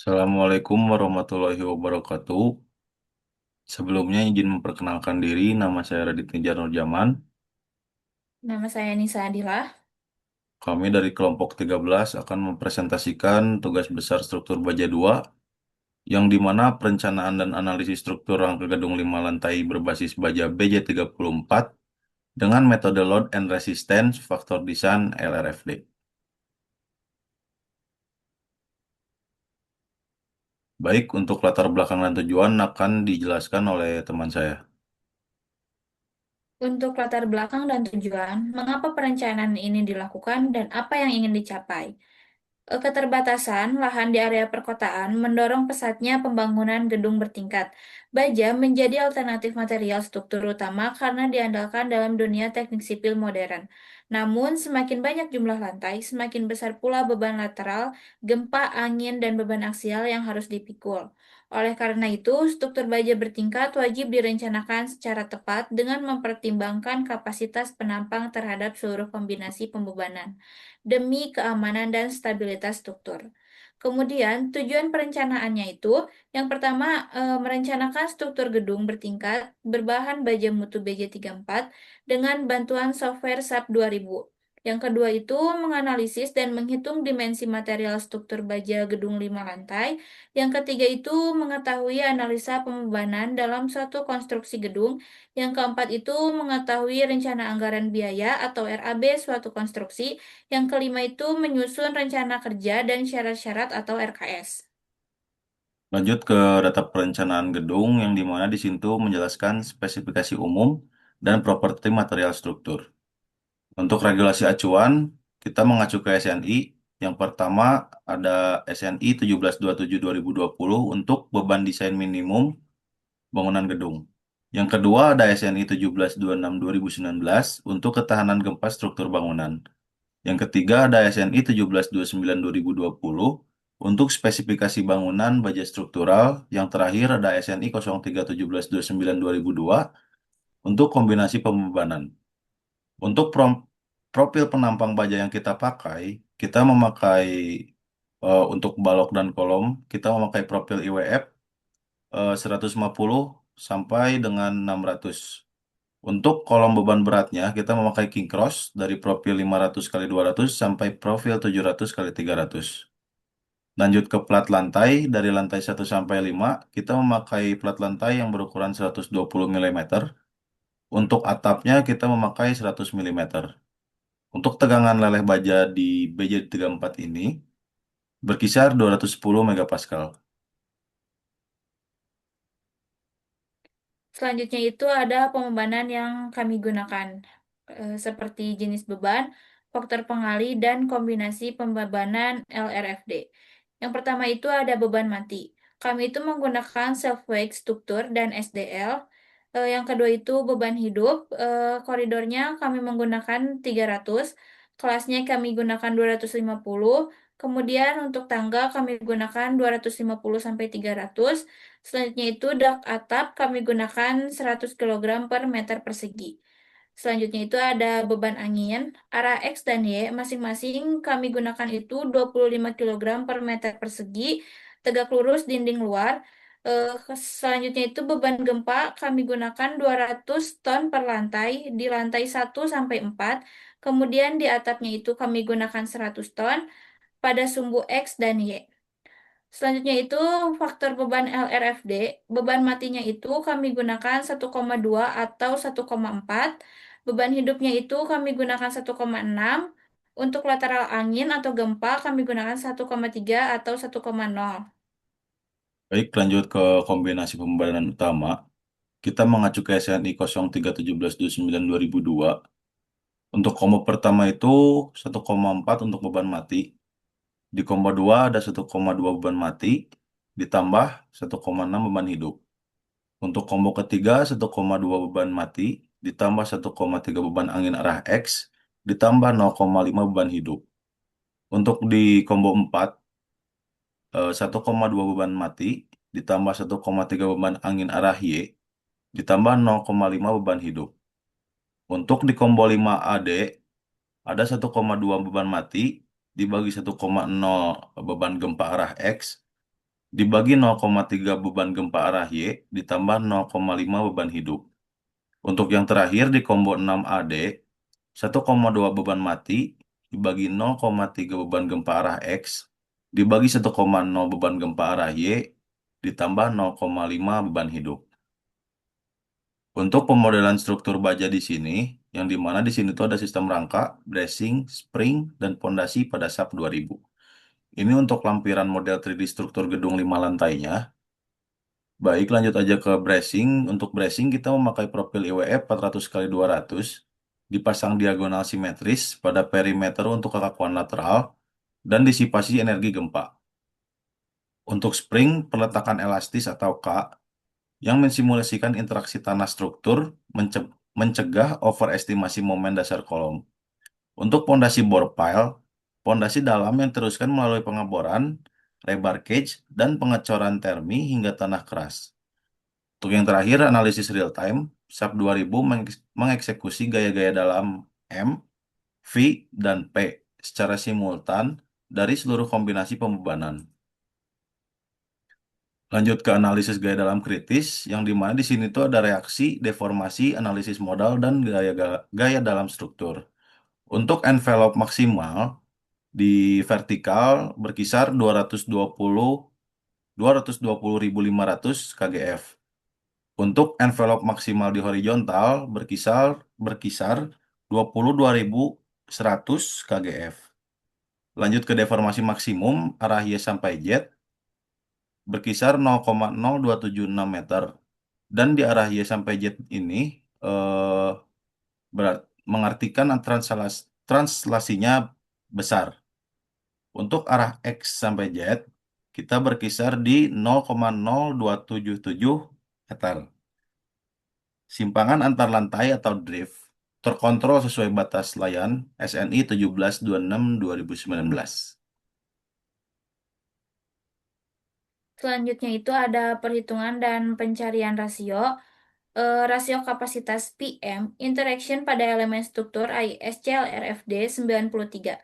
Assalamualaikum warahmatullahi wabarakatuh. Sebelumnya izin memperkenalkan diri, nama saya Raditya Nurjaman. Nama saya Nisa Adila. Kami dari kelompok 13 akan mempresentasikan tugas besar struktur baja 2, yang di mana perencanaan dan analisis struktur rangka gedung 5 lantai berbasis baja BJ34 dengan metode Load and Resistance Factor Design LRFD. Baik, untuk latar belakang dan tujuan akan dijelaskan oleh teman saya. Untuk latar belakang dan tujuan, mengapa perencanaan ini dilakukan dan apa yang ingin dicapai? Keterbatasan lahan di area perkotaan mendorong pesatnya pembangunan gedung bertingkat. Baja menjadi alternatif material struktur utama karena diandalkan dalam dunia teknik sipil modern. Namun, semakin banyak jumlah lantai, semakin besar pula beban lateral, gempa, angin, dan beban aksial yang harus dipikul. Oleh karena itu, struktur baja bertingkat wajib direncanakan secara tepat dengan mempertimbangkan kapasitas penampang terhadap seluruh kombinasi pembebanan demi keamanan dan stabilitas struktur. Kemudian, tujuan perencanaannya itu, yang pertama, merencanakan struktur gedung bertingkat berbahan baja mutu BJ34 dengan bantuan software SAP 2000. Yang kedua itu menganalisis dan menghitung dimensi material struktur baja gedung 5 lantai. Yang ketiga itu mengetahui analisa pembebanan dalam suatu konstruksi gedung. Yang keempat itu mengetahui rencana anggaran biaya atau RAB suatu konstruksi. Yang kelima itu menyusun rencana kerja dan syarat-syarat atau RKS. Lanjut ke data perencanaan gedung yang di mana di situ menjelaskan spesifikasi umum dan properti material struktur. Untuk regulasi acuan, kita mengacu ke SNI. Yang pertama ada SNI 1727/2020 untuk beban desain minimum bangunan gedung. Yang kedua ada SNI 1726/2019 untuk ketahanan gempa struktur bangunan. Yang ketiga ada SNI 1729/2020 untuk spesifikasi bangunan baja struktural. Yang terakhir ada SNI 031729/2002 untuk kombinasi pembebanan. Untuk profil penampang baja yang kita pakai, kita memakai untuk balok dan kolom, kita memakai profil IWF 150 sampai dengan 600. Untuk kolom beban beratnya, kita memakai king cross dari profil 500 kali 200 sampai profil 700 kali 300. Lanjut ke plat lantai, dari lantai 1 sampai 5, kita memakai plat lantai yang berukuran 120 mm. Untuk atapnya, kita memakai 100 mm. Untuk tegangan leleh baja di BJ34 ini berkisar 210 megapascal. Selanjutnya itu ada pembebanan yang kami gunakan, seperti jenis beban, faktor pengali, dan kombinasi pembebanan LRFD. Yang pertama itu ada beban mati. Kami itu menggunakan self-weight struktur dan SDL. Yang kedua itu beban hidup. Koridornya kami menggunakan 300, kelasnya kami gunakan 250. Kemudian untuk tangga kami gunakan 250 sampai 300. Selanjutnya itu dak atap kami gunakan 100 kilogram per meter persegi. Selanjutnya itu ada beban angin, arah X dan Y masing-masing kami gunakan itu 25 kilogram per meter persegi, tegak lurus dinding luar. Selanjutnya itu beban gempa kami gunakan 200 ton per lantai di lantai 1 sampai 4. Kemudian di atapnya itu kami gunakan 100 ton pada sumbu X dan Y. Selanjutnya itu faktor beban LRFD. Beban matinya itu kami gunakan 1,2 atau 1,4. Beban hidupnya itu kami gunakan 1,6. Untuk lateral angin atau gempa kami gunakan 1,3 atau 1,0. Baik, lanjut ke kombinasi pembebanan utama. Kita mengacu ke SNI 031729/2002. Untuk combo pertama itu 1,4 untuk beban mati. Di combo 2 ada 1,2 beban mati, ditambah 1,6 beban hidup. Untuk combo ketiga 1,2 beban mati, ditambah 1,3 beban angin arah X, ditambah 0,5 beban hidup. Untuk di combo 4, 1,2 beban mati, ditambah 1,3 beban angin arah Y, ditambah 0,5 beban hidup. Untuk di combo 5AD, ada 1,2 beban mati, dibagi 1,0 beban gempa arah X, dibagi 0,3 beban gempa arah Y ditambah 0,5 beban hidup. Untuk yang terakhir di combo 6AD, 1,2 beban mati dibagi 0,3 beban gempa arah X dibagi 1,0 beban gempa arah Y ditambah 0,5 beban hidup. Untuk pemodelan struktur baja di sini, yang dimana di sini tuh ada sistem rangka, bracing, spring, dan pondasi pada SAP 2000. Ini untuk lampiran model 3D struktur gedung 5 lantainya. Baik, lanjut aja ke bracing. Untuk bracing kita memakai profil IWF 400 kali 200, dipasang diagonal simetris pada perimeter untuk kekakuan lateral, dan disipasi energi gempa. Untuk spring, peletakan elastis atau K, yang mensimulasikan interaksi tanah struktur, mencegah overestimasi momen dasar kolom. Untuk pondasi bore pile, pondasi dalam yang teruskan melalui pengeboran, rebar cage, dan pengecoran termi hingga tanah keras. Untuk yang terakhir, analisis real time, SAP 2000 mengeksekusi gaya-gaya dalam M, V, dan P secara simultan dari seluruh kombinasi pembebanan. Lanjut ke analisis gaya dalam kritis, yang dimana di sini tuh ada reaksi, deformasi, analisis modal, dan gaya dalam struktur. Untuk envelope maksimal di vertikal berkisar 220.500 kgf. Untuk envelope maksimal di horizontal berkisar berkisar 22.100 kgf. Lanjut ke deformasi maksimum arah Y sampai Z berkisar 0,0276 meter. Dan di arah Y sampai Z ini eh, mengartikan translasinya besar. Untuk arah X sampai Z, kita berkisar di 0,0277 meter. Simpangan antar lantai atau drift terkontrol sesuai batas layan SNI 1726/2019. Selanjutnya itu ada perhitungan dan pencarian rasio. Rasio kapasitas PM, interaction pada elemen struktur ISCL-RFD 93.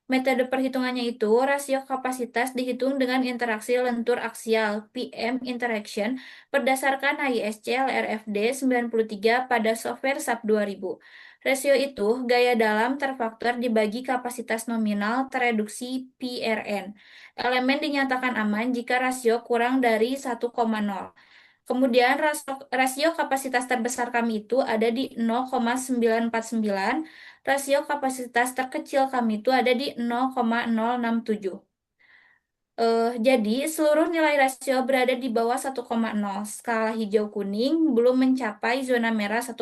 Metode perhitungannya itu, rasio kapasitas dihitung dengan interaksi lentur aksial PM interaction berdasarkan ISCL RFD 93 pada software SAP 2000. Rasio itu gaya dalam terfaktor dibagi kapasitas nominal tereduksi PRN. Elemen dinyatakan aman jika rasio kurang dari 1,0. Kemudian rasio kapasitas terbesar kami itu ada di 0,949, rasio kapasitas terkecil kami itu ada di 0,067. Jadi seluruh nilai rasio berada di bawah 1,0. Skala hijau kuning belum mencapai zona merah 1,0,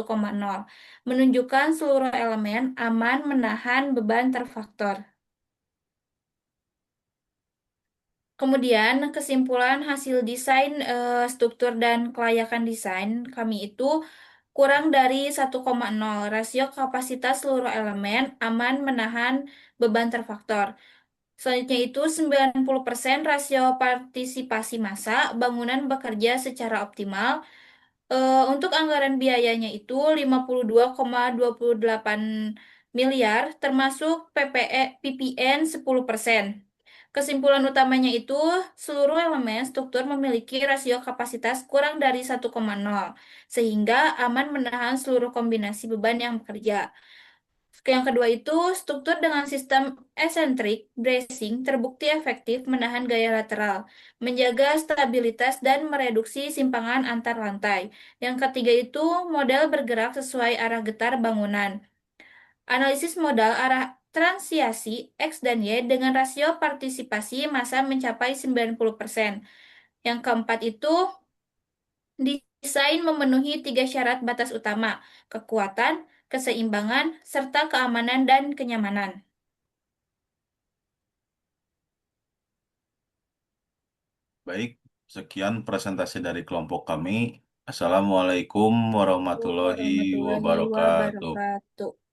menunjukkan seluruh elemen aman menahan beban terfaktor. Kemudian kesimpulan hasil desain struktur dan kelayakan desain kami itu kurang dari 1,0. Rasio kapasitas seluruh elemen aman menahan beban terfaktor. Selanjutnya itu 90% rasio partisipasi massa bangunan bekerja secara optimal. Untuk anggaran biayanya itu 52,28 miliar termasuk PPN 10%. Kesimpulan utamanya itu seluruh elemen struktur memiliki rasio kapasitas kurang dari 1,0 sehingga aman menahan seluruh kombinasi beban yang bekerja. Yang kedua itu, struktur dengan sistem eccentric bracing terbukti efektif menahan gaya lateral, menjaga stabilitas dan mereduksi simpangan antar lantai. Yang ketiga itu, model bergerak sesuai arah getar bangunan. Analisis modal arah transiasi X dan Y dengan rasio partisipasi massa mencapai 90%. Yang keempat itu, desain memenuhi tiga syarat batas utama, kekuatan, keseimbangan, serta keamanan dan kenyamanan. Baik, sekian presentasi dari kelompok kami. Assalamualaikum warahmatullahi Warahmatullahi wabarakatuh. wabarakatuh.